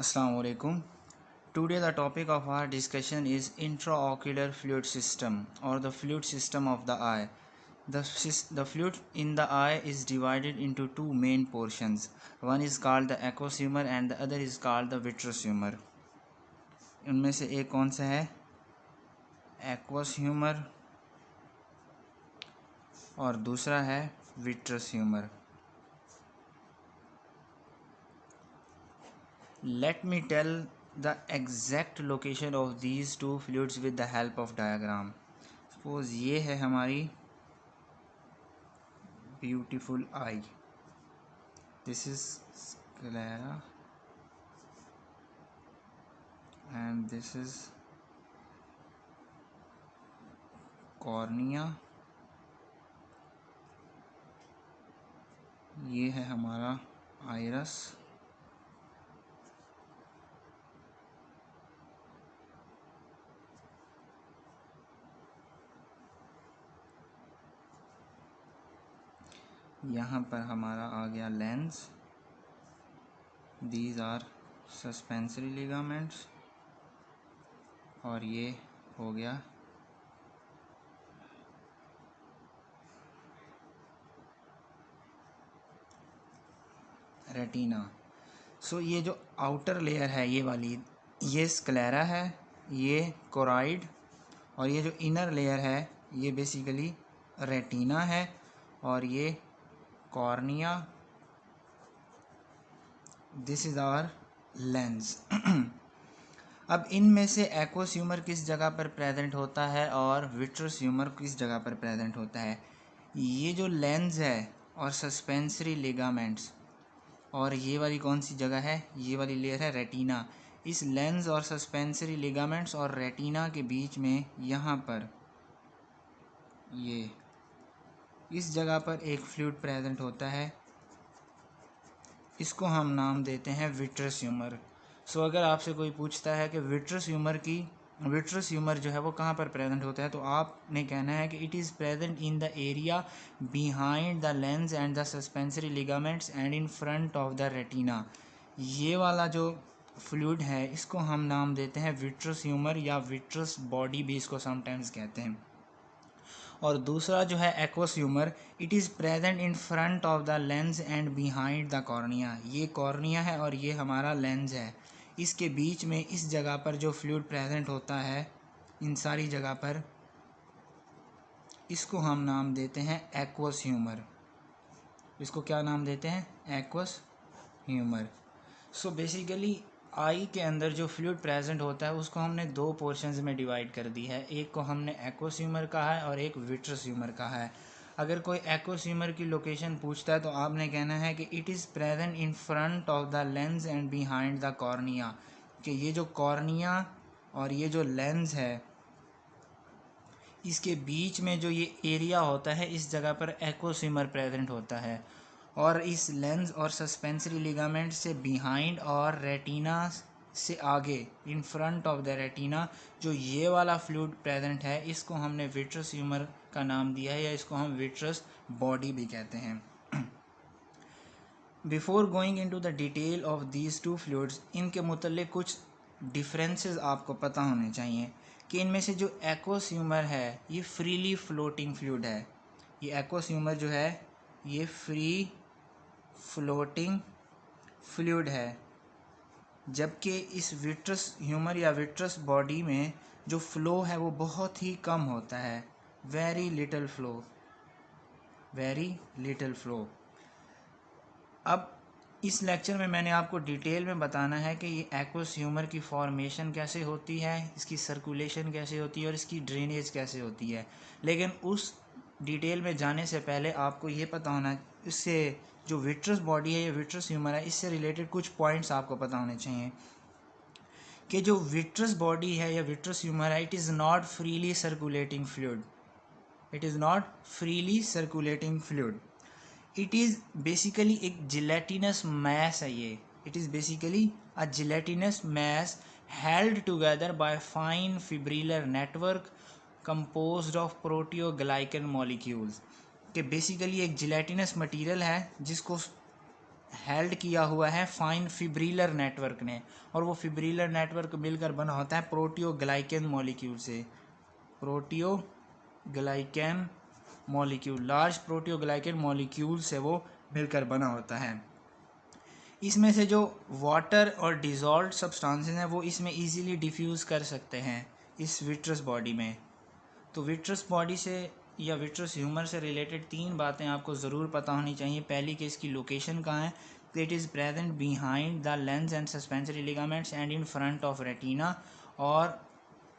Assalamu alaikum. Today the topic of our discussion is intraocular fluid system or the fluid system of the eye. The fluid in the eye is divided into two main portions. One is called the aqueous humor and the other is called the vitreous humor. उनमें से एक कौन सा है? Aqueous humour और दूसरा है vitreous humour. Let me tell the exact location of these two fluids with the help of diagram. Suppose ये है हमारी beautiful eye. This is sclera and this is cornea. ये है हमारा iris. यहाँ पर हमारा आ गया lens. These are suspensory ligaments और ये हो गया रेटिना. सो ये जो आउटर लेयर है ये वाली, ये स्क्लेरा है, ये कोराइड, और ये जो इनर लेयर है ये बेसिकली रेटिना है और ये cornea. This is our lens. अब इनमें से एक्वस ह्यूमर किस जगह पर प्रेजेंट होता है और विट्रस ह्यूमर किस जगह पर प्रेजेंट होता है? ये जो लेंस है और सस्पेंसरी लिगामेंट्स और ये वाली कौन सी जगह है? ये वाली लेयर है रेटिना. इस लेंस और सस्पेंसरी लिगामेंट्स और रेटिना के बीच में यहाँ पर ये इस जगह पर एक फ्लूइड प्रेजेंट होता है. इसको हम नाम देते हैं विट्रस ह्यूमर. सो अगर आपसे कोई पूछता है कि विट्रस ह्यूमर जो है वो कहाँ पर प्रेजेंट होता है, तो आपने कहना है कि it is present in the area behind the lens and the suspensory ligaments and in front of the retina. ये वाला जो फ्लूइड है इसको हम नाम देते हैं विट्रस ह्यूमर या विट्रस बॉडी भी इसको समटाइम्स कहते हैं. और दूसरा जो है aqueous humour, it is present in front of the lens and behind the cornea. ये कॉर्निया है और ये हमारा लेंस है. इसके बीच में इस जगह पर जो फ्लूइड प्रेजेंट होता है इन सारी जगह पर, इसको हम नाम देते हैं एक्वस ह्यूमर. इसको क्या नाम देते हैं? Aqueous humour. So basically I के अंदर जो फ्लूइड प्रेजेंट होता है उसको हमने दो पोर्शंस में डिवाइड कर दी है. एक को हमने एक्वस ह्यूमर कहा है और एक विट्रस ह्यूमर कहा है. अगर कोई एक्वस ह्यूमर की लोकेशन पूछता है तो आपने कहना है कि it is present in front of the lens and behind the cornea. कि ये जो कॉर्निया और ये जो लेंस है इसके बीच में जो ये एरिया होता है इस जगह पर एक्वस ह्यूमर प्रेजेंट होता है. और इस लेंस और सस्पेंसरी लिगामेंट से बिहाइंड और रेटिना से आगे in front of the retina जो ये वाला फ्लूइड प्रेजेंट है इसको हमने विट्रस ह्यूमर का नाम दिया है या इसको हम विट्रस बॉडी भी कहते हैं. Before going into the detail of these two fluids, इनके मुतल्लिक कुछ डिफरेंसेस आपको पता होने चाहिए कि इनमें से जो एक्वस ह्यूमर है ये फ्रीली फ्लोटिंग फ्लूइड है. ये एक्वस ह्यूमर जो है ये फ्री फ्लोटिंग फ्लूइड है, जबकि इस विट्रस ह्यूमर या विट्रस बॉडी में जो फ़्लो है वो बहुत ही कम होता है. Very little flow. अब इस लेक्चर में मैंने आपको डिटेल में बताना है कि ये एक्वस ह्यूमर की फॉर्मेशन कैसे होती है, इसकी सर्कुलेशन कैसे होती है और इसकी ड्रेनेज कैसे होती है. लेकिन उस डिटेल में जाने से पहले आपको ये पता होना, इससे जो विट्रस बॉडी है या विट्रस ह्यूमर है इससे रिलेटेड कुछ पॉइंट्स आपको पता होने चाहिए कि जो विट्रस बॉडी है या विट्रस ह्यूमर है it is not freely circulating fluid. It is basically एक जिलेटिनस मैस है. ये it is basically a gelatinous mass held together by fine fibrillar network composed of proteoglycan molecules. कि basically एक gelatinous material है जिसको held किया हुआ है फाइन फिब्रिलर नेटवर्क ने, और वो फिब्रिलर नेटवर्क मिलकर बना होता है प्रोटियोग्लाइकेन मॉलिक्यूल से। Proteoglycan molecule, large proteoglycan molecule से वो मिलकर बना होता है। इसमें से जो वाटर और डिज़ोल्व्ड सब्सटेंसेस हैं वो इसमें इजीली डिफ्यूज़ कर सकते हैं इस विट्रस बॉडी में। तो विट्रस बॉडी से या विट्रस ह्यूमर से रिलेटेड 3 बातें आपको ज़रूर पता होनी चाहिए। पहली कि इसकी लोकेशन कहाँ है, it is present behind the lens and suspensory ligaments and in front of retina, और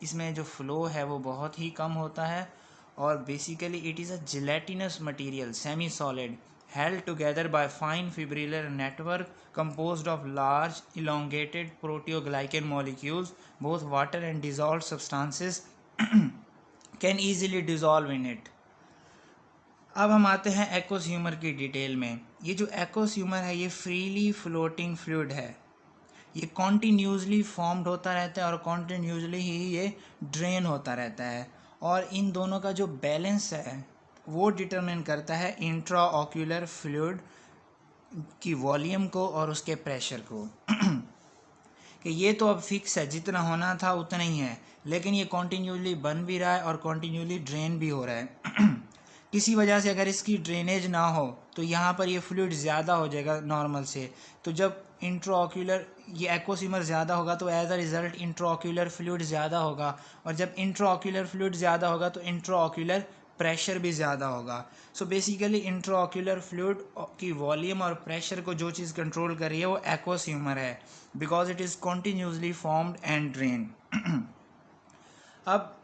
इसमें जो फ्लो है वो बहुत ही कम होता है, और basically it is a gelatinous material semi solid held together by fine fibrillar network composed of large elongated proteoglycan molecules. Both water and dissolved substances can easily dissolve in it. अब हम आते हैं एक्वस ह्यूमर की detail में। ये जो aqueous humour है ये फ्रीली फ्लोटिंग फ्लूइड है, ये कॉन्टीन्यूसली फॉर्म्ड होता रहता है और कॉन्टीन्यूसली ही ये ड्रेन होता रहता है, और इन दोनों का जो बैलेंस है वो डिटरमिन करता है इंट्रा ऑक्यूलर फ्लूइड की वॉल्यूम को और उसके प्रेशर को कि ये तो अब फिक्स है, जितना होना था उतना ही है, लेकिन ये कॉन्टीन्यूसली बन भी रहा है और कॉन्टीन्यूसली ड्रेन भी हो रहा है। किसी वजह से अगर इसकी ड्रेनेज ना हो तो यहाँ पर ये फ्लूइड ज़्यादा हो जाएगा नॉर्मल से, तो जब इंट्राऑक्यूलर ये एक्वोसिमर ज़्यादा होगा तो as a result intraocular fluid ज़्यादा होगा, और जब इंट्राऑक्यूलर फ्लूइड ज़्यादा होगा तो इंट्राऑक्यूलर प्रेशर भी ज़्यादा होगा। सो बेसिकली इंट्राऑक्यूलर फ्लूइड की वॉल्यूम और प्रेशर को जो चीज़ कंट्रोल कर रही है वो एक्वस ह्यूमर है, because it is continuously formed and drain. अब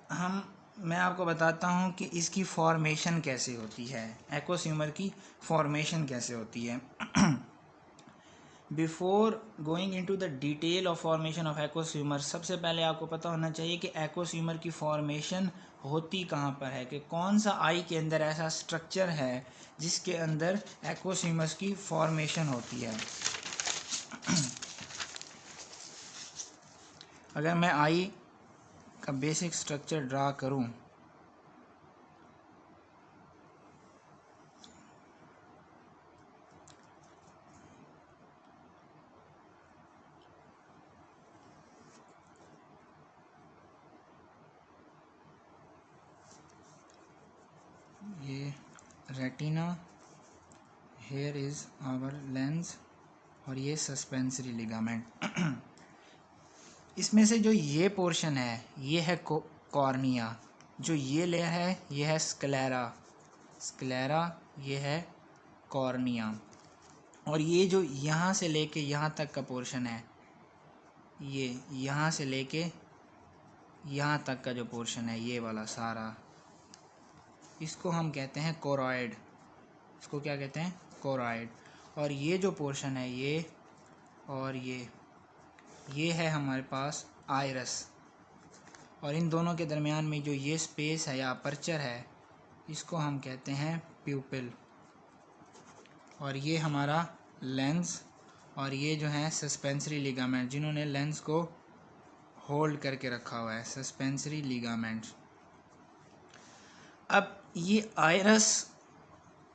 मैं आपको बताता हूँ कि इसकी फॉर्मेशन कैसे होती है, एक्वस ह्यूमर की फॉर्मेशन कैसे होती है। Before going into the detail of formation of aqueous humour, सबसे पहले आपको पता होना चाहिए कि एक्वस ह्यूमर की फॉर्मेशन होती कहाँ पर है, कि कौन सा आई के अंदर ऐसा स्ट्रक्चर है जिसके अंदर एक्वस ह्यूमर की फॉर्मेशन होती है। अगर मैं आई का बेसिक स्ट्रक्चर ड्रा करूं, ये retina, here is our lens, और ये सस्पेंसरी लिगामेंट। इसमें से जो ये पोर्शन है ये है कॉर्निया, जो ये लेयर है ये है स्क्लेरा, ये है कॉर्निया, और ये जो यहाँ से लेके यहाँ तक का पोर्शन है, ये यहाँ से लेके यहाँ तक का जो पोर्शन है ये वाला सारा, इसको हम कहते हैं कोरॉइड। इसको क्या कहते हैं? कोरॉइड। और ये जो पोर्शन है ये और ये है हमारे पास आइरस, और इन दोनों के दरमियान में जो ये स्पेस है या अपर्चर है इसको हम कहते हैं प्यूपिल, और ये हमारा लेंस, और ये जो है सस्पेंसरी लिगामेंट जिन्होंने लेंस को होल्ड करके रखा हुआ है, सस्पेंसरी लिगामेंट। अब ये आइरस,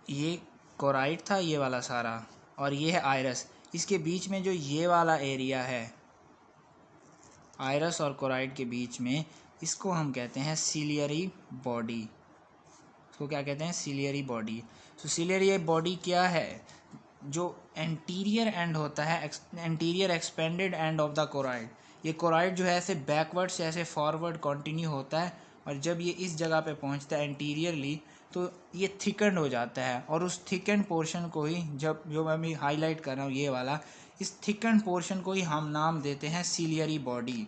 ये कोराइड था ये वाला सारा, और ये है आइरस, इसके बीच में जो ये वाला एरिया है आइरस और कोराइड के बीच में, इसको हम कहते हैं सिलियरी बॉडी। इसको क्या कहते हैं? Ciliary body. तो सिलियरी बॉडी क्या है? जो एंटीरियर एंड होता है, anterior expanded end of the choroid. ये कोराइड जो है ऐसे बैकवर्ड से ऐसे फॉरवर्ड कंटिन्यू होता है, और जब ये इस जगह पे पहुंचता है एंटीरियरली तो ये थिकंड हो जाता है, और उस थिकंड पोर्शन को ही जो मैं अभी हाईलाइट कर रहा हूँ ये वाला, इस थिकंड पोर्शन को ही हम नाम देते हैं सिलियरी बॉडी।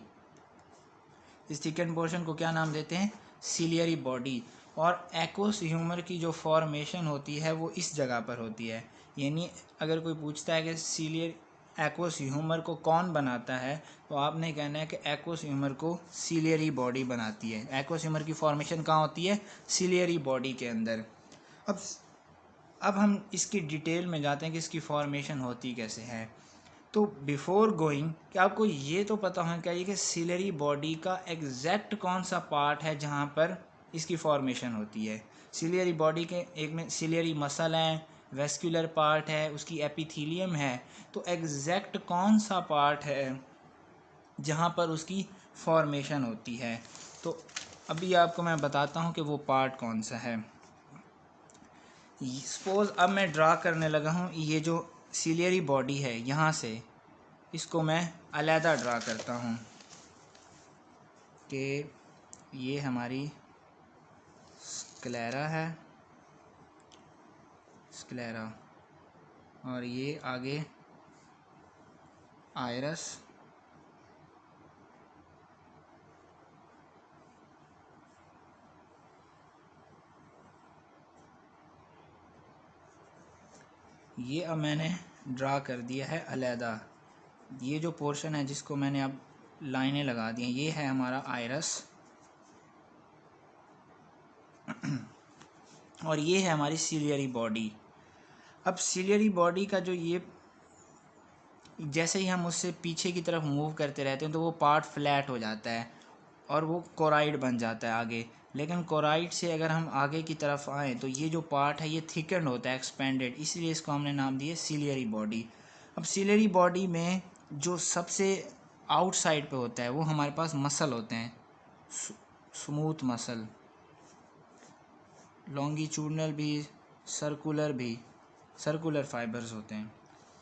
इस थिकंड पोर्शन को क्या नाम देते हैं? Ciliary body. और एक्वस ह्यूमर की जो फॉर्मेशन होती है वो इस जगह पर होती है, यानी अगर कोई पूछता है कि सिलियर एक्वस ह्यूमर को कौन बनाता है, तो आपने कहना है कि एक्वस ह्यूमर को सिलियरी बॉडी बनाती है। एक्वस ह्यूमर की फॉर्मेशन कहाँ होती है? सिलियरी बॉडी के अंदर। अब हम इसकी डिटेल में जाते हैं कि इसकी फॉर्मेशन होती कैसे है। तो बिफोर गोइंग, कि आपको ये तो पता होना चाहिए कि सिलियरी बॉडी का एग्जैक्ट कौन सा पार्ट है जहाँ पर इसकी फॉर्मेशन होती है। सिलियरी बॉडी के एक में सिलियरी मसल हैं, वेस्कुलर पार्ट है, उसकी एपिथीलियम है, तो एग्जैक्ट कौन सा पार्ट है जहाँ पर उसकी फॉर्मेशन होती है। तो अभी आपको मैं बताता हूँ कि वो पार्ट कौन सा है। सपोज़ अब मैं ड्रा करने लगा हूँ, ये जो सिलियरी बॉडी है यहाँ से, इसको मैं अलहदा ड्रा करता हूँ कि ये हमारी स्क्लेरा है, स्क्लेरा, और ये आगे आयरस, ये अब मैंने ड्रा कर दिया है अलहदा। ये जो पोर्शन है जिसको मैंने अब लाइनें लगा दी हैं, ये है हमारा आयरस और ये है हमारी सिलियरी बॉडी। अब सिलियरी बॉडी का जो ये, जैसे ही हम उससे पीछे की तरफ मूव करते रहते हैं तो वो पार्ट फ्लैट हो जाता है और वो कोराइड बन जाता है आगे। लेकिन कोराइड से अगर हम आगे की तरफ आएँ तो ये जो पार्ट है ये थिकन्ड होता है, एक्सपेंडेड, इसलिए इसको हमने नाम दिया सिलियरी बॉडी। अब सिलियरी बॉडी में जो सबसे आउटसाइड पे होता है वो हमारे पास मसल होते हैं, स्मूथ मसल, लॉन्गिट्यूडनल भी, सर्कुलर भी, सर्कुलर फाइबर्स होते हैं,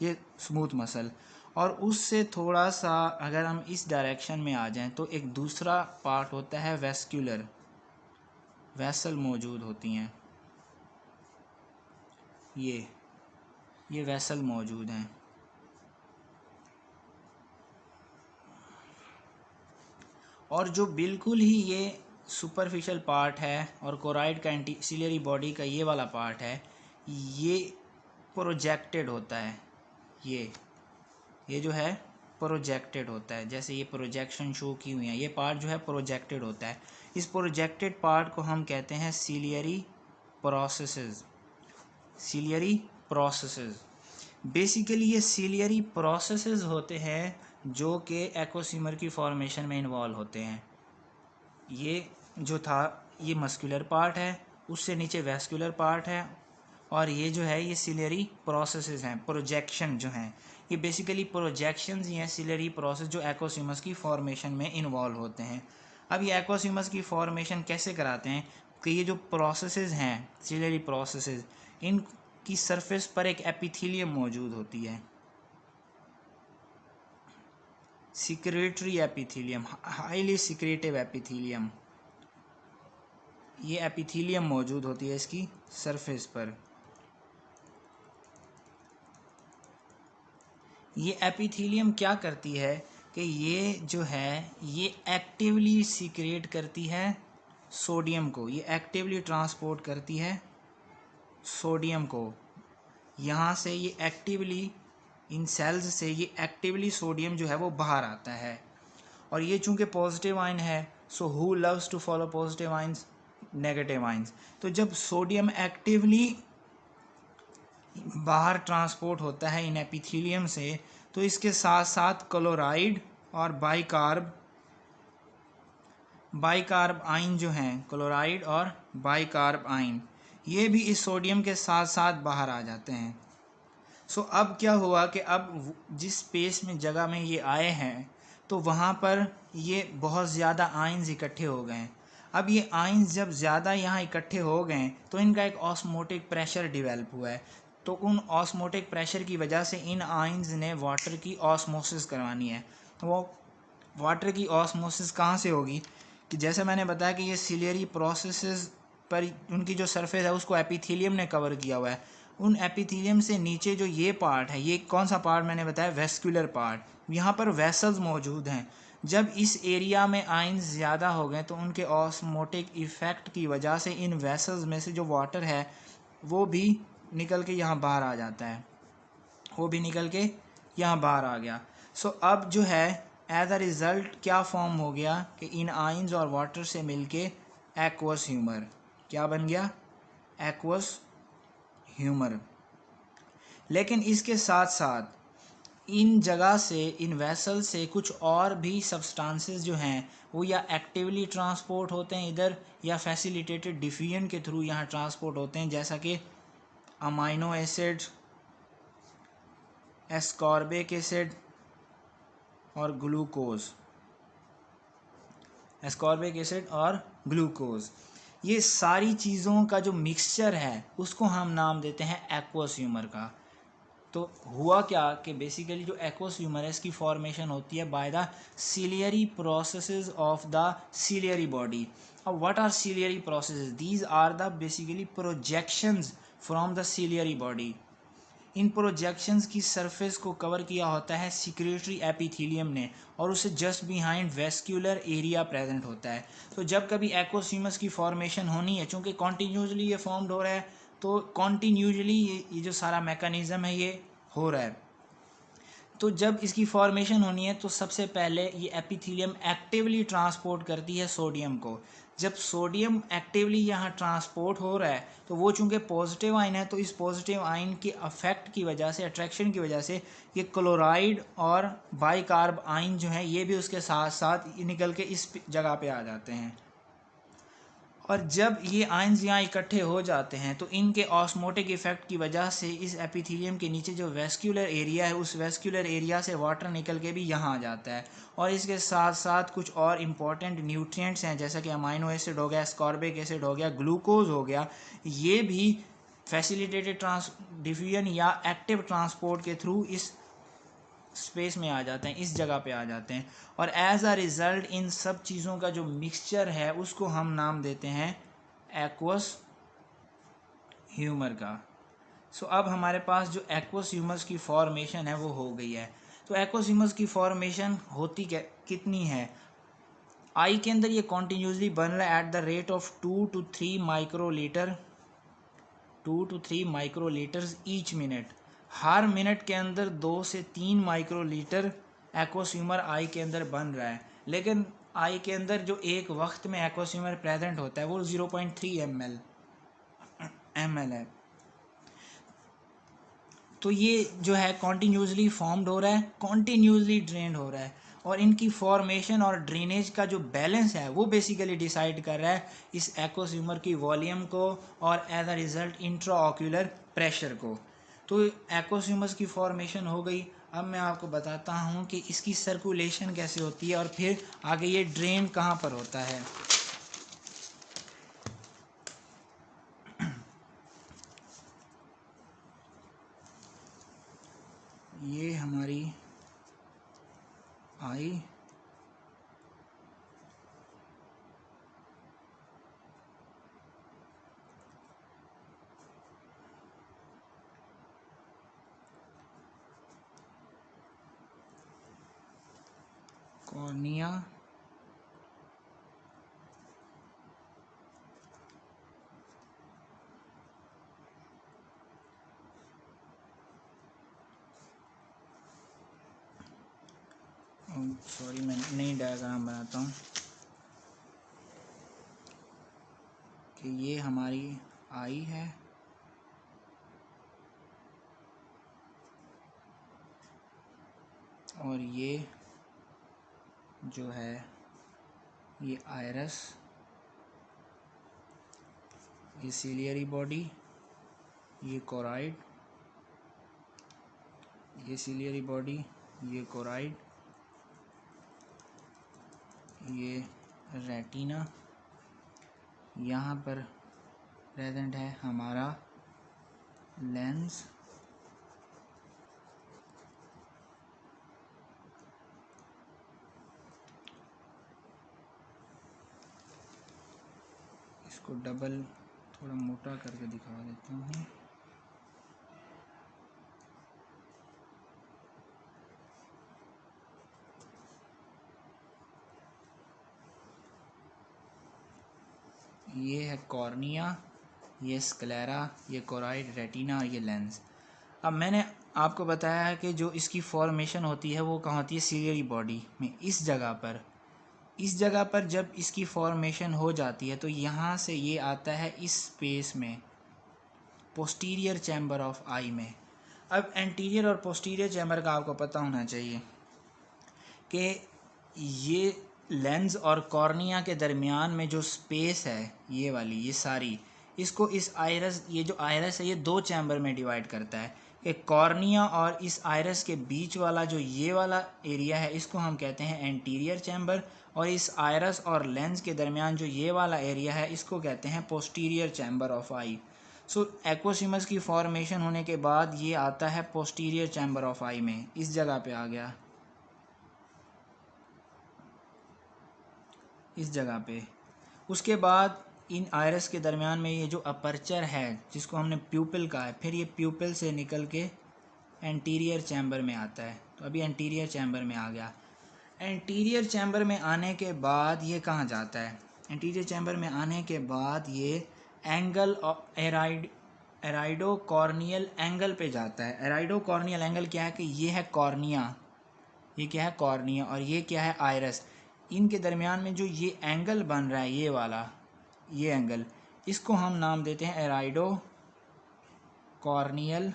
ये स्मूथ मसल। और उससे थोड़ा सा अगर हम इस डायरेक्शन में आ जाएं तो एक दूसरा पार्ट होता है वेस्कुलर, वेसल मौजूद होती हैं, ये वेसल मौजूद हैं। और जो बिल्कुल ही ये सुपरफिशियल पार्ट है और कोराइड का एंटीसिलियरी बॉडी का ये वाला पार्ट है, ये प्रोजेक्टेड होता है, ये जो है प्रोजेक्टेड होता है, जैसे ये प्रोजेक्शन शो की हुई है, ये पार्ट जो है प्रोजेक्टेड होता है। इस प्रोजेक्टेड पार्ट को हम कहते हैं ciliary processes, ciliary processes. Basically ये सिलियरी प्रोसेसेस होते हैं जो कि एक्वोसिमर की फॉर्मेशन में इन्वॉल्व होते हैं। ये जो था ये मस्कुलर पार्ट है, उससे नीचे वेस्कुलर पार्ट है, और ये जो है ये सिलियरी प्रोसेसेस हैं, प्रोजेक्शन जो हैं, ये बेसिकली प्रोजेक्शंस ही हैं, सिलियरी प्रोसेस जो एक्वोसिमस की फॉर्मेशन में इन्वॉल्व होते हैं। अब ये एक्वोसिमस की फॉर्मेशन कैसे कराते हैं कि ये जो प्रोसेसेस हैं, सिलियरी प्रोसेसेस, इनकी सरफेस पर एक एपिथीलियम मौजूद होती है, secretory epithelium, highly secretive epithelium, ये एपिथीलियम मौजूद होती है इसकी सरफेस पर। ये एपिथीलियम क्या करती है कि ये जो है ये एक्टिवली सीक्रेट करती है सोडियम को, ये एक्टिवली ट्रांसपोर्ट करती है सोडियम को, यहाँ से ये एक्टिवली, इन सेल्स से ये एक्टिवली सोडियम जो है वो बाहर आता है। और ये चूँकि पॉजिटिव आयन है, so who loves to follow positive ions, negative ions. तो जब सोडियम एक्टिवली बाहर ट्रांसपोर्ट होता है इन एपिथीलियम से, तो इसके साथ साथ क्लोराइड और बाइकार्ब आयन जो हैं, क्लोराइड और बाइकार्ब आयन, ये भी इस सोडियम के साथ साथ बाहर आ जाते हैं। सो अब क्या हुआ कि अब जिस स्पेस में, जगह में ये आए हैं, तो वहाँ पर ये बहुत ज़्यादा आयन्स इकट्ठे हो गए हैं। अब ये आयन्स जब ज़्यादा यहाँ इकट्ठे हो गए तो इनका एक ऑस्मोटिक प्रेशर डिवेल्प हुआ है। तो उन ऑस्मोटिक प्रेशर की वजह से इन आयन्स ने वाटर की ऑस्मोसिस करवानी है। तो वो वाटर की ऑस्मोसिस कहाँ से होगी कि जैसे मैंने बताया कि ये सिलियरी प्रोसेसेस पर उनकी जो सरफेस है उसको एपिथीलियम ने कवर किया हुआ है। उन एपिथीलियम से नीचे जो ये पार्ट है, ये कौन सा पार्ट मैंने बताया, वेस्कुलर पार्ट, यहाँ पर वेसल्स मौजूद हैं। जब इस एरिया में आयन्स ज़्यादा हो गए तो उनके ऑस्मोटिक इफ़ेक्ट की वजह से इन वेसल्स में से जो वाटर है वो भी निकल के यहाँ बाहर आ जाता है, वो भी निकल के यहाँ बाहर आ गया। सो अब जो है एज अ रिज़ल्ट क्या फॉर्म हो गया कि इन आयन्स और वाटर से मिलके एक्वस ह्यूमर क्या बन गया, एक्वस ह्यूमर। लेकिन इसके साथ साथ इन जगह से, इन वेसल से कुछ और भी सब्सटेंसेस जो हैं वो या एक्टिवली ट्रांसपोर्ट होते हैं इधर, या फैसिलिटेटेड डिफ्यूजन के थ्रू यहाँ ट्रांसपोर्ट होते हैं, जैसा कि अमाइनो एसिड, एस्कॉर्बिक एसिड और ग्लूकोज, एस्कॉर्बिक एसिड और ग्लूकोज, ये सारी चीज़ों का जो मिक्सचर है उसको हम नाम देते हैं एक्वस ह्यूमर का। तो हुआ क्या कि बेसिकली जो एक्वस ह्यूमर है इसकी फॉर्मेशन होती है by the ciliary processes of the ciliary body. अब what are ciliary processes? These are the basically projections from the ciliary body. इन प्रोजेक्शंस की सरफेस को कवर किया होता है सिक्रेटरी एपिथेलियम ने, और उससे just behind vascular area present होता है। तो जब कभी एक्वस ह्यूमस की फॉर्मेशन होनी है, चूँकि कॉन्टीन्यूसली ये फॉर्म्ड हो रहा है, तो कॉन्टीन्यूसली ये जो सारा मैकेनिज़्म है ये हो रहा है। तो जब इसकी फॉर्मेशन होनी है तो सबसे पहले ये एपिथेलियम एक्टिवली ट्रांसपोर्ट करती है सोडियम को। जब सोडियम एक्टिवली यहाँ ट्रांसपोर्ट हो रहा है तो वो चूँकि पॉजिटिव आयन है, तो इस पॉजिटिव आयन के अफेक्ट की वजह से, अट्रैक्शन की वजह से, ये क्लोराइड और बाइकार्ब आयन जो है ये भी उसके साथ साथ निकल के इस जगह पे आ जाते हैं। और जब ये आयंस यहाँ इकट्ठे हो जाते हैं तो इनके ऑस्मोटिक इफेक्ट की वजह से इस एपिथेलियम के नीचे जो वेस्क्यूलर एरिया है उस वेस्क्यूलर एरिया से वाटर निकल के भी यहाँ आ जाता है। और इसके साथ साथ कुछ और इम्पॉर्टेंट न्यूट्रिएंट्स हैं, जैसा कि अमाइनो एसिड हो गया, एस्कॉर्बिक एसिड हो गया, ग्लूकोज हो गया, ये भी फैसिलिटेटेड डिफ्यूजन या एक्टिव ट्रांसपोर्ट के थ्रू इस स्पेस में आ जाते हैं, इस जगह पे आ जाते हैं। और एज अ रिज़ल्ट इन सब चीज़ों का जो मिक्सचर है उसको हम नाम देते हैं एक्वस ह्यूमर का। सो अब हमारे पास जो एक्वस ह्यूमर्स की फॉर्मेशन है वो हो गई है। तो एक्वस ह्यूमर्स की फॉर्मेशन होती कितनी है? आई के अंदर ये कॉन्टीन्यूसली बन रहा है at the rate of 2 to 3 microlitre, 2 to 3 microlitres each minute. हर मिनट के अंदर 2 से 3 माइक्रोलीटर एक्वस ह्यूमर आई के अंदर बन रहा है। लेकिन आई के अंदर जो एक वक्त में एक्वस ह्यूमर प्रेजेंट होता है वो 0.3 ml है। तो ये जो है कॉन्टीन्यूसली फॉर्म्ड हो रहा है, कॉन्टीन्यूसली ड्रेन्ड हो रहा है, और इनकी फॉर्मेशन और ड्रेनेज का जो बैलेंस है वो बेसिकली डिसाइड कर रहा है इस एक्वस ह्यूमर की वॉल्यूम को और as a result intraocular pressure को। तो एक्वस ह्यूमर्स की फॉर्मेशन हो गई। अब मैं आपको बताता हूँ कि इसकी सर्कुलेशन कैसे होती है और फिर आगे ये ड्रेन कहाँ पर होता है। ये हमारी आई, कॉर्निया, सॉरी मैं नई डायग्राम बनाता हूँ कि ये हमारी आई है और ये जो है ये आयरस, ये सीलियरी बॉडी, ये कोराइड, ये सीलियरी बॉडी, ये कोराइड, ये रेटिना, यहाँ पर प्रेजेंट है हमारा लेंस, इसको डबल थोड़ा मोटा करके दिखा देता हूँ। ये है कॉर्निया, ये स्क्लेरा, ये कोराइड, रेटिना और ये लेंस। अब मैंने आपको बताया है कि जो इसकी फॉर्मेशन होती है वो कहाँ होती है? सीलियरी बॉडी में, इस जगह पर। इस जगह पर जब इसकी फॉर्मेशन हो जाती है तो यहाँ से ये आता है इस स्पेस में, पोस्टीरियर चैम्बर ऑफ आई में। अब एंटीरियर और पोस्टीरियर चैम्बर का आपको पता होना चाहिए कि ये लेंस और कॉर्निया के दरमियान में जो स्पेस है ये वाली, ये सारी, इसको इस आयरस, ये जो आयरस है ये दो चैम्बर में डिवाइड करता है। एक कॉर्निया और इस आयरस के बीच वाला जो ये वाला एरिया है इसको हम कहते हैं एंटीरियर चैम्बर, और इस आयरस और लेंस के दरमियान जो ये वाला एरिया है इसको कहते हैं posterior chamber of I. So aqueous humus की फॉर्मेशन होने के बाद ये आता है पोस्टीरियर चैम्बर ऑफ आई में, इस जगह पे आ गया, इस जगह पे। उसके बाद इन आयरस के दरमियान में ये जो अपर्चर है जिसको हमने प्यूपिल कहा है, फिर ये प्यूपिल से निकल के एंटीरियर चैम्बर में आता है। तो अभी एंटीरियर चैम्बर में आ गया। एंटीरियर चैम्बर में आने के बाद ये कहाँ जाता है? एंटीरियर चैम्बर में आने के बाद ये एंगल एराइडो कॉर्नियल एंगल पे जाता है। एराइडो कॉर्नियल एंगल क्या है कि ये है कॉर्निया, ये क्या है कॉर्निया, और ये क्या है आयरस। इनके दरमियान में जो ये एंगल बन रहा है ये वाला, ये एंगल, इसको हम नाम देते हैं एराइडो कॉर्नियल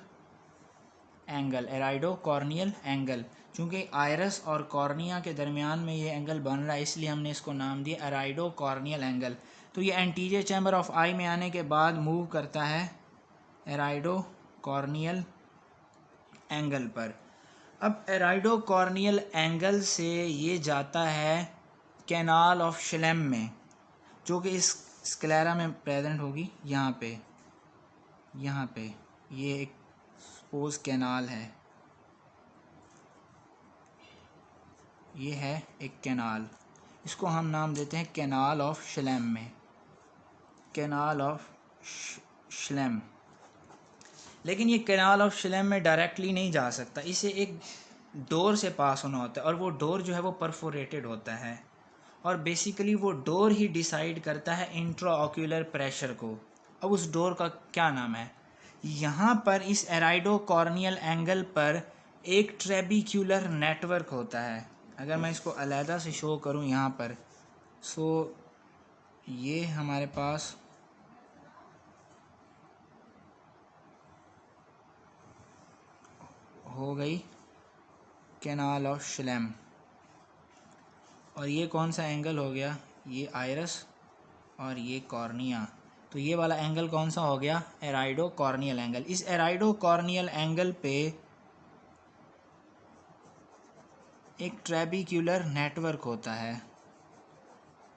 एंगल। एराइडो कॉर्नियल एंगल, चूँकि आयरस और कॉर्निया के दरमियान में ये एंगल बन रहा है इसलिए हमने इसको नाम दिया एराइडो कॉर्नियल एंगल। तो ये एंटीरियर चैम्बर ऑफ आई में आने के बाद मूव करता है एराइडो कॉर्नियल एंगल पर। अब एराइडो कॉर्नियल एंगल से ये जाता है कैनाल ऑफ श्लेम में, जो कि इस स्क्लेरा में प्रेजेंट होगी। यहाँ पे ये एक सपोज कैनाल है, ये है एक कैनाल, इसको हम नाम देते हैं कैनाल ऑफ श्लेम में, कैनाल ऑफ श्लेम। लेकिन ये कैनाल ऑफ श्लेम में डायरेक्टली नहीं जा सकता, इसे एक डोर से पास होना होता है, और वो डोर जो है वो परफोरेटेड होता है, और बेसिकली वो डोर ही डिसाइड करता है इंट्राऑक्यूलर प्रेशर को। अब उस डोर का क्या नाम है? यहाँ पर इस एराइडो कॉर्नियल एंगल पर एक ट्रेबिक्यूलर नेटवर्क होता है। अगर मैं इसको अलहदा से शो करूँ यहाँ पर, सो ये हमारे पास हो गई कैनाल ऑफ श्लेम, और ये कौन सा एंगल हो गया? ये आयरस और ये कॉर्निया। तो ये वाला एंगल कौन सा हो गया? एराइडो कॉर्नियल एंगल। इस एराइडो कॉर्नियल एंगल पे एक ट्रेबिक्यूलर नेटवर्क होता है,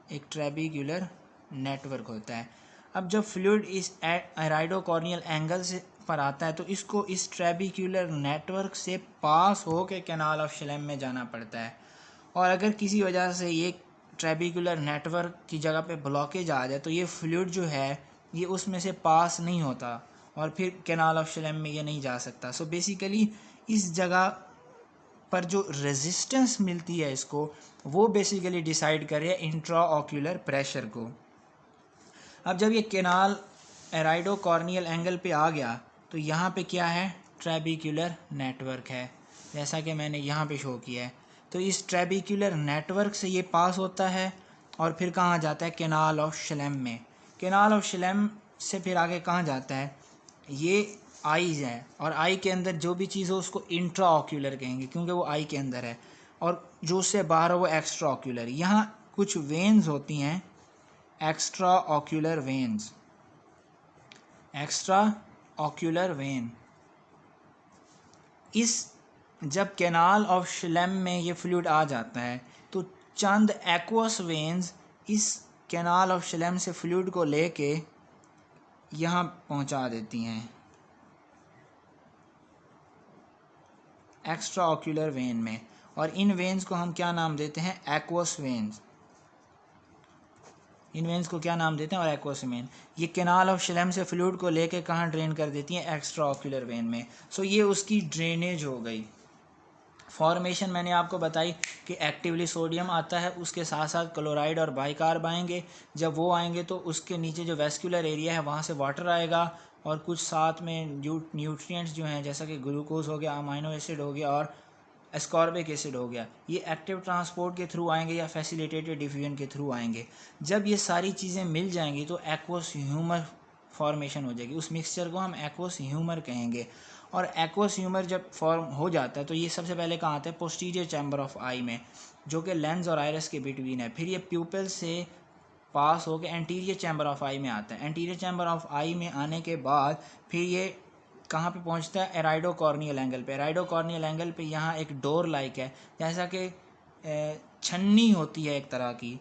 एक ट्रेबिक्यूलर नेटवर्क होता है। अब जब फ्लूइड इस एराइडो कॉर्नियल एंगल से पर आता है तो इसको इस ट्रेबिक्यूलर नेटवर्क से पास हो के कैनाल ऑफ श्लेम में जाना पड़ता है, और अगर किसी वजह से ये ट्रेबिक्यूलर नेटवर्क की जगह पे ब्लॉकेज आ जाए तो ये फ्लूइड जो है ये उसमें से पास नहीं होता, और फिर कैनाल ऑफ श्लेम में ये नहीं जा सकता। सो बेसिकली इस जगह पर जो रेजिस्टेंस मिलती है इसको, वो बेसिकली डिसाइड करे इंट्राऑक्यूलर प्रेशर को। अब जब ये कैनाल एराइडो कॉर्नियल एंगल पे आ गया तो यहाँ पे क्या है? ट्रेबिक्यूलर नेटवर्क है, जैसा कि मैंने यहाँ पे शो किया है। तो इस ट्रेबिक्यूलर नेटवर्क से ये पास होता है और फिर कहाँ जाता है? कैनाल ऑफ श्लेम में। कैनाल ऑफ श्लेम से फिर आगे कहाँ जाता है? ये आईज है, और आई के अंदर जो भी चीज़ हो उसको इंट्रा ऑक्यूलर कहेंगे क्योंकि वो आई के अंदर है, और जो उससे बाहर हो वो एक्स्ट्रा ऑक्यूलर। यहाँ कुछ वेन्स होती हैं, extra ocular veins, extra ocular when. इस जब कैनाल ऑफ श्लेम में ये फ्लूइड आ जाता है तो चंद एक्वस वेन्स इस कैनाल ऑफ श्लेम से फ्लूइड को लेके यहाँ पहुँचा देती हैं एक्स्ट्रा ऑक्यूलर वेन में, और इन वेन्स को हम क्या नाम देते हैं? Aqueous veins. इन वेन्स को क्या नाम देते हैं? और एक्वस वेन। ये कैनाल ऑफ श्लेम से फ्लूइड को लेके कहाँ ड्रेन कर देती हैं? एक्स्ट्रा ऑक्यूलर वेन में। सो ये उसकी ड्रेनेज हो गई। फॉर्मेशन मैंने आपको बताई कि एक्टिवली सोडियम आता है, उसके साथ साथ क्लोराइड और बाइकार्ब आएंगे। जब वो आएंगे तो उसके नीचे जो वेस्कुलर एरिया है वहाँ से वाटर आएगा, और कुछ साथ में न्यूट्रिएंट्स जो हैं जैसा कि ग्लूकोज हो गया, अमाइनो एसिड हो गया और एस्कॉर्बिक एसिड हो गया, ये एक्टिव ट्रांसपोर्ट के थ्रू आएंगे या फैसिलिटेटेड डिफ्यूजन के थ्रू आएंगे। जब ये सारी चीज़ें मिल जाएंगी तो एक्वस ह्यूमर फॉर्मेशन हो जाएगी। उस मिक्सचर को हम एक्वस ह्यूमर कहेंगे, और एक्वस ह्यूमर जब फॉर्म हो जाता है तो ये सबसे पहले कहाँ आता है? पोस्टीरियर चैम्बर ऑफ आई में, जो कि लेंस और आयरस के बिटवीन है। फिर ये प्यूपिल से पास होकर एंटीरियर चैम्बर ऑफ आई में आता है। एंटीरियर चैम्बर ऑफ आई में आने के बाद फिर ये कहाँ पे पहुँचता है, एराइडो कॉर्नियल एंगल पे। एराइडो कॉर्नियल एंगल पे यहाँ एक डोर लाइक है, जैसा कि छन्नी होती है एक तरह की,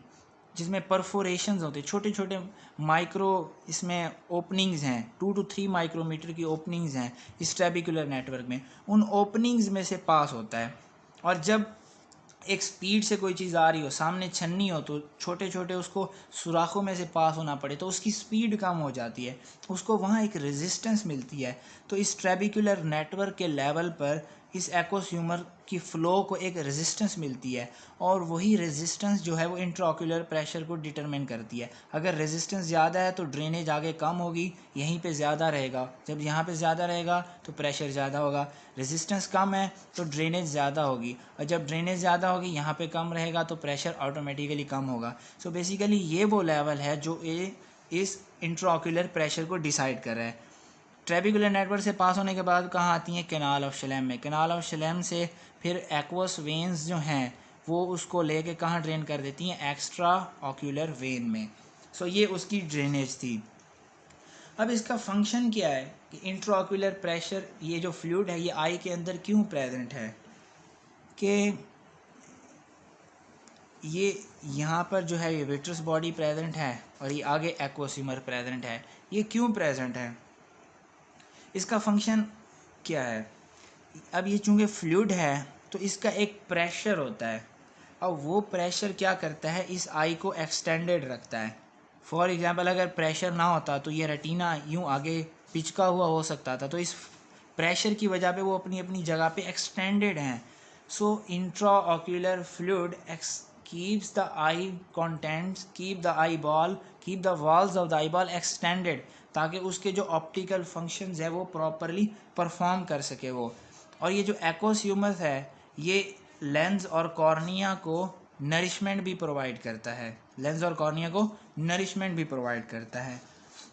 जिसमें परफोरेशंस होते हैं, छोटे छोटे माइक्रो इसमें ओपनिंग्स हैं, 2 to 3 माइक्रोमीटर की ओपनिंग्स हैं इस ट्रेबिकुलर नेटवर्क में। उन ओपनिंग्स में से पास होता है। और जब एक स्पीड से कोई चीज़ आ रही हो, सामने छन्नी हो, तो छोटे छोटे उसको सुराखों में से पास होना पड़े तो उसकी स्पीड कम हो जाती है, उसको वहाँ एक रेजिस्टेंस मिलती है। तो इस ट्रेबिकुलर नेटवर्क के लेवल पर इस एक्वस ह्यूमर की फ़्लो को एक रेजिस्टेंस मिलती है, और वही रेजिस्टेंस जो है वो इंट्राऑक्यूलर प्रेशर को डिटरमिन करती है। अगर रेजिस्टेंस ज़्यादा है तो ड्रेनेज आगे कम होगी, यहीं पे ज़्यादा रहेगा। जब यहाँ पे ज़्यादा रहेगा तो प्रेशर ज़्यादा होगा। रेजिस्टेंस कम है तो ड्रेनेज ज़्यादा होगी, और जब ड्रेनेज ज़्यादा होगी यहाँ पे कम रहेगा तो प्रेशर ऑटोमेटिकली कम होगा। सो बेसिकली ये वो लेवल है जो इस इंट्राऑक्यूलर प्रेशर को डिसाइड कर रहा है। ट्रेबिकुलर नेटवर्क से पास होने के बाद कहाँ आती हैं, कैनाल ऑफ शलैम में। कैनाल ऑफ शलैम से फिर एक्वस वेन्स जो हैं वो उसको लेके कहाँ ड्रेन कर देती हैं, एक्स्ट्रा ऑक्यूलर वेन में। सो ये उसकी ड्रेनेज थी। अब इसका फंक्शन क्या है कि इंट्राऑक्यूलर प्रेशर, ये जो फ्लूइड है ये आई के अंदर क्यों प्रेजेंट है, कि ये यहाँ पर जो है ये विट्रस बॉडी प्रेजेंट है और ये आगे एक्वस ह्यूमर प्रेजेंट है। ये क्यों प्रेजेंट है, इसका फंक्शन क्या है। अब ये चूँकि फ्लूइड है तो इसका एक प्रेशर होता है, और वो प्रेशर क्या करता है, इस आई को एक्सटेंडेड रखता है। फॉर एग्जांपल अगर प्रेशर ना होता तो ये रेटिना यूँ आगे पिचका हुआ हो सकता था, तो इस प्रेशर की वजह पे वो अपनी अपनी जगह पे एक्सटेंडेड हैं। सो intra ocular fluid keeps the eye contents, keep the eyeball, keep the walls of the eyeball extended, ताकि उसके जो ऑप्टिकल फंक्शंस है वो प्रॉपरली परफॉर्म कर सके वो। और ये जो एक्वस ह्यूमर है ये लेंस और कॉर्निया को नरिशमेंट भी प्रोवाइड करता है, लेंस और कॉर्निया को नरिशमेंट भी प्रोवाइड करता है।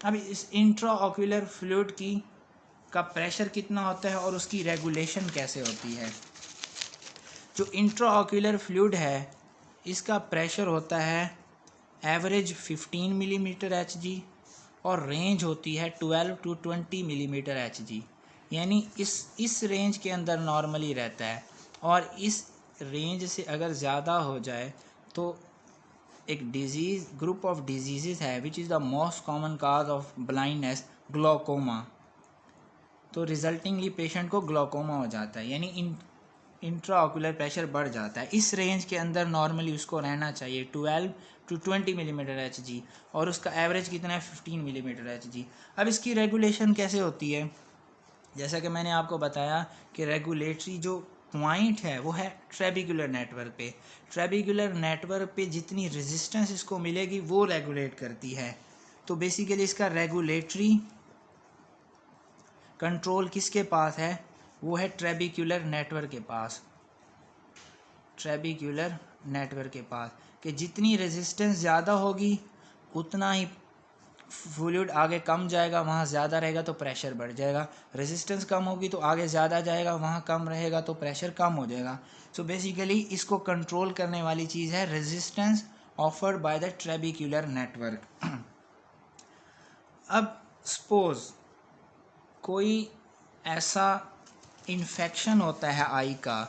अब इस इंट्रा ऑक्यूलर फ्लूइड की का प्रेशर कितना होता है और उसकी रेगुलेशन कैसे होती है। जो इंट्रा ऑक्यूलर फ्लूइड है इसका प्रेशर होता है एवरेज 15 मिलीमीटर Hg और रेंज होती है 12 to 20 मिलीमीटर Hg, यानी इस रेंज के अंदर नॉर्मली रहता है। और इस रेंज से अगर ज़्यादा हो जाए तो एक डिजीज़, ग्रुप ऑफ डिजीज़ है which is the most common cause of blindness, glaucoma. तो रिजल्टिंगली पेशेंट को ग्लोकोमा हो जाता है, यानी इंट्राऑक्यूलर प्रेशर बढ़ जाता है। इस रेंज के अंदर नॉर्मली उसको रहना चाहिए 12 to 20 मिलीमीटर Hg, और उसका एवरेज कितना है 15 मिलीमीटर Hg। अब इसकी रेगुलेशन कैसे होती है, जैसा कि मैंने आपको बताया कि रेगुलेटरी जो पॉइंट है वो है ट्रेबिकुलर नेटवर्क पे। ट्रेबिकुलर नेटवर्क पे जितनी रेजिस्टेंस इसको मिलेगी वो रेगुलेट करती है। तो बेसिकली इसका रेगुलेटरी कंट्रोल किसके पास है, वो है ट्रेबिकुलर नेटवर्क के पास। ट्रेबिकुलर नेटवर्क के पास कि जितनी रेजिस्टेंस ज़्यादा होगी उतना ही फ्लूइड आगे कम जाएगा, वहाँ ज़्यादा रहेगा तो प्रेशर बढ़ जाएगा। रेजिस्टेंस कम होगी तो आगे ज़्यादा जाएगा, वहाँ कम रहेगा तो प्रेशर कम हो जाएगा। सो बेसिकली इसको कंट्रोल करने वाली चीज़ है resistance offered by the trabecular network. अब सपोज कोई ऐसा इन्फेक्शन होता है आई का,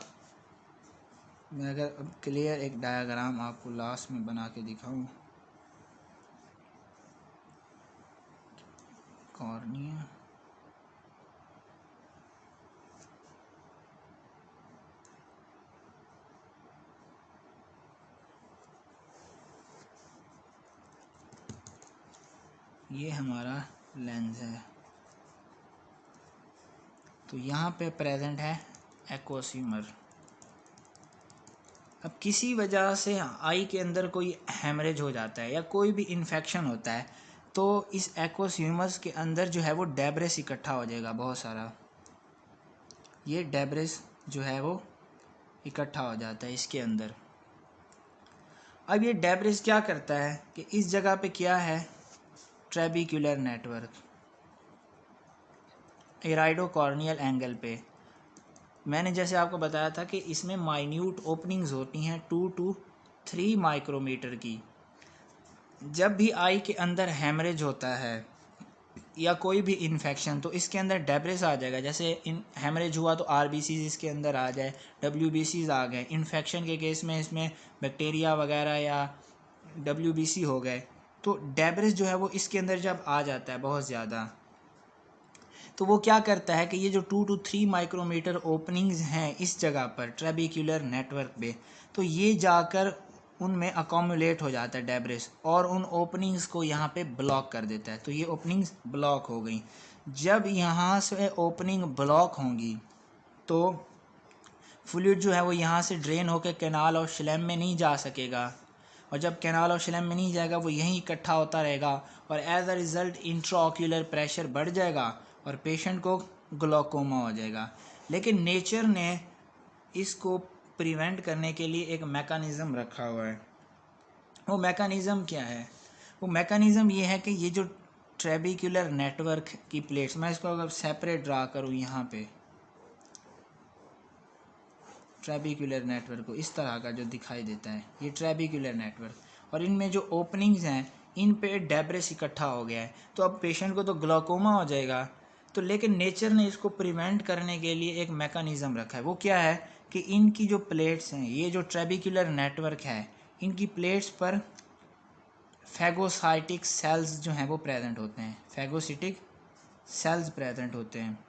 मैं अगर अब क्लियर एक डायग्राम आपको लास्ट में बना के दिखाऊं, कॉर्निया, ये हमारा लेंस है, तो यहाँ पे प्रेजेंट है एक्वस ह्यूमर। अब किसी वजह से आई के अंदर कोई हेमरेज हो जाता है या कोई भी इन्फेक्शन होता है तो इस एक्वस ह्यूमर्स के अंदर जो है वो डेब्रिस इकट्ठा हो जाएगा बहुत सारा। ये डेब्रिस जो है वो इकट्ठा हो जाता है इसके अंदर। अब ये डेब्रिस क्या करता है कि इस जगह पे क्या है, ट्रेबिकुलर नेटवर्क, एराइडो कॉर्नियल एंगल पे। मैंने जैसे आपको बताया था कि इसमें माइन्यूट ओपनिंग्स होती हैं 2 to 3 माइक्रोमीटर की। जब भी आई के अंदर हैमरेज होता है या कोई भी इन्फेक्शन, तो इसके अंदर डेब्रिस आ जाएगा। जैसे इन हैमरेज हुआ तो आरबीसीज इसके अंदर आ जाए, डब्ल्यूबीसीज आ गए। इन्फेक्शन के केस में इसमें बैक्टीरिया वगैरह या डब्ल्यूबीसी हो गए। तो डेब्रिस जो है वो इसके अंदर जब आ जाता है बहुत ज़्यादा, तो वो क्या करता है कि ये जो 2 to 3 माइक्रोमीटर ओपनिंग्स हैं इस जगह पर ट्रेबिक्यूलर नेटवर्क पे, तो ये जाकर उनमें अकोमुलेट हो जाता है डेब्रिस, और उन ओपनिंग्स को यहाँ पे ब्लॉक कर देता है। तो ये ओपनिंग्स ब्लॉक हो गई। जब यहाँ से ओपनिंग ब्लॉक होंगी तो फ्लूइड जो है वो यहाँ से ड्रेन होकर कैनाल और शिलेम में नहीं जा सकेगा, और जब कैनाल और शिलेम में नहीं जाएगा वो यहीं इकट्ठा होता रहेगा, और as a result intraocular pressure बढ़ जाएगा और पेशेंट को ग्लोकोमा हो जाएगा। लेकिन नेचर ने इसको प्रिवेंट करने के लिए एक मैकेनिज़्म रखा हुआ है। वो मैकेनिज़्म क्या है? वो मैकेनिज़्म ये है कि ये जो ट्रेबिक्यूलर नेटवर्क की प्लेट्स, मैं इसको अगर सेपरेट ड्रा करूँ यहाँ पे, ट्रेबिक्यूलर नेटवर्क को इस तरह का जो दिखाई देता है, ये ट्रेबिक्यूलर नेटवर्क, और इनमें जो ओपनिंग्स हैं इन पे डेब्रिस इकट्ठा हो गया है। तो अब पेशेंट को तो ग्लोकोमा हो जाएगा। तो लेकिन नेचर ने इसको प्रिवेंट करने के लिए एक मैकेनिज़्म रखा है। वो क्या है कि इनकी जो प्लेट्स हैं, ये जो ट्रेबिक्यूलर नेटवर्क है, इनकी प्लेट्स पर फैगोसाइटिक सेल्स जो हैं वो प्रेजेंट होते हैं। फैगोसिटिक सेल्स प्रेजेंट होते हैं,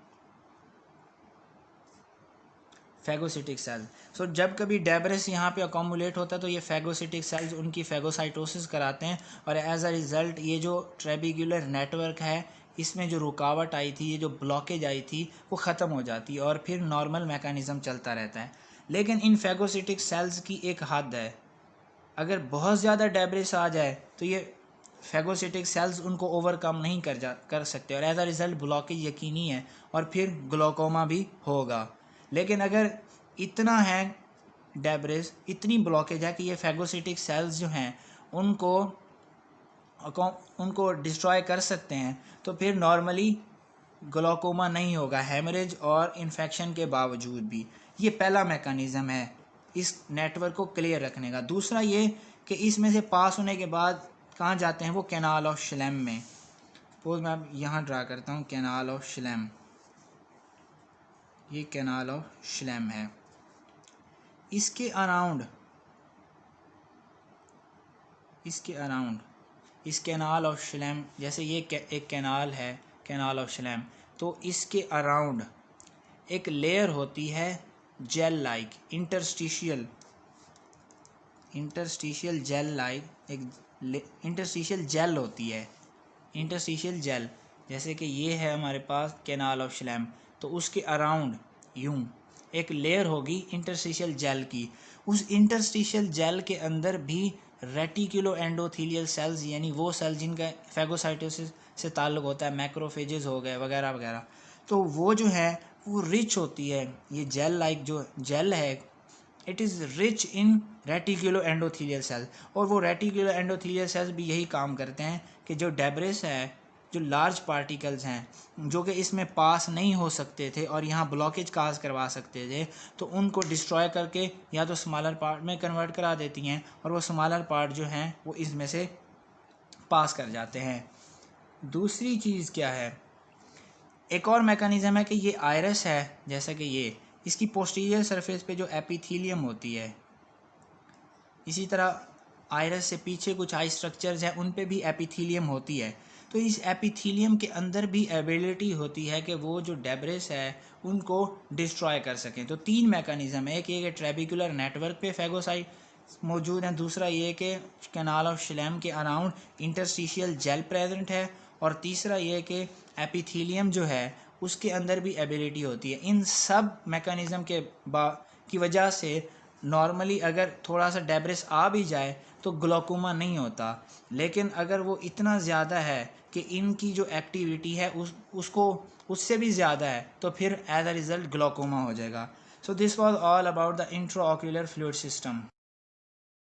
फैगोसिटिक सेल। सो जब कभी डेब्रिस यहाँ पे अकोमुलेट होता है तो ये फैगोसिटिक सेल्स उनकी फैगोसाइटोसिस कराते हैं, और एज अ रिज़ल्ट ये जो ट्रेबिक्यूलर नेटवर्क है इसमें जो रुकावट आई थी, ये जो ब्लॉकेज आई थी, वो ख़त्म हो जाती है और फिर नॉर्मल मैकेनिज़्म चलता रहता है। लेकिन इन फैगोसिटिक सेल्स की एक हद है। अगर बहुत ज़्यादा डेब्रिस आ जाए तो ये फैगोसिटिक सेल्स उनको ओवरकम नहीं कर सकते, और एज अ रिज़ल्ट ब्लॉकेज यकीनी है और फिर ग्लोकोमा भी होगा। लेकिन अगर इतना है डेब्रिस, इतनी ब्लॉकेज है कि ये फैगोसिटिक सेल्स जो हैं उनको डिस्ट्रॉय कर सकते हैं, तो फिर नॉर्मली ग्लोकोमा नहीं होगा, हेमरेज और इन्फेक्शन के बावजूद भी। ये पहला मैकेनिज़्म है इस नेटवर्क को क्लियर रखने का। दूसरा ये कि इसमें से पास होने के बाद कहाँ जाते हैं वो कैनाल ऑफ शिलेम में। सपोज मैं अब यहाँ ड्रा करता हूँ कैनाल ऑफ शिलेम, ये कैनाल ऑफ शिलेम है। इसके अराउंड इस कैनाल ऑफ शिलेम, जैसे ये एक कैनाल है, कैनाल ऑफ शिलेम, तो इसके अराउंड एक लेयर होती है gel like, interstitial gel like, एक इंटरस्टिशियल जेल होती है, इंटरस्टिशियल जेल। जैसे कि ये है हमारे पास कैनाल ऑफ शिलेम, तो उसके अराउंड यूं एक लेयर होगी इंटरस्टिशियल जेल की। उस इंटरस्टिशियल जेल के अंदर भी रेटिकुलो एंडोथीलियल सेल्स, यानी वो सेल जिनका फैगोसाइटोसिस से ताल्लुक़ होता है, मैक्रोफेजेस हो गए वगैरह वगैरह, तो वो जो है वो रिच होती है। ये जेल लाइक जो जेल है, it is rich in reticulo endothelial cell, और वो रेटिकुलो एंडोथीलियल सेल्स भी यही काम करते हैं कि जो डेब्रिस है, जो लार्ज पार्टिकल्स हैं जो कि इसमें पास नहीं हो सकते थे और यहाँ ब्लॉकेज काज करवा सकते थे, तो उनको डिस्ट्रॉय करके या तो स्मॉलर पार्ट में कन्वर्ट करा देती हैं, और वो स्मॉलर पार्ट जो हैं वो इसमें से पास कर जाते हैं। दूसरी चीज़ क्या है, एक और मैकेनिज़्म है कि ये आयरस है, जैसा कि ये इसकी पोस्टीरियर सरफेस पे जो एपिथीलियम होती है, इसी तरह आयरस से पीछे कुछ आई स्ट्रक्चर्स हैं उन पे भी एपिथीलियम होती है। तो इस एपिथीलियम के अंदर भी एबिलिटी होती है कि वो जो डेब्रिस है उनको डिस्ट्रॉय कर सकें। तो 3 मैकेनिज़्म है, एक ये कि ट्रेबिकुलर नेटवर्क पे फैगोसाइट मौजूद हैं, दूसरा ये कि कैनाल ऑफ शिलेम के अराउंड इंटरस्टिशियल जेल प्रेजेंट है, और तीसरा ये कि एपिथीलियम जो है उसके अंदर भी एबिलिटी होती है। इन सब मैकेनिज़्म की वजह से नॉर्मली अगर थोड़ा सा डेब्रिस आ भी जाए तो ग्लोकोमा नहीं होता। लेकिन अगर वो इतना ज़्यादा है कि इनकी जो एक्टिविटी है उसको उससे भी ज़्यादा है, तो फिर एज अ रिज़ल्ट ग्लोकोमा हो जाएगा। So this was all about the intraocular fluid system.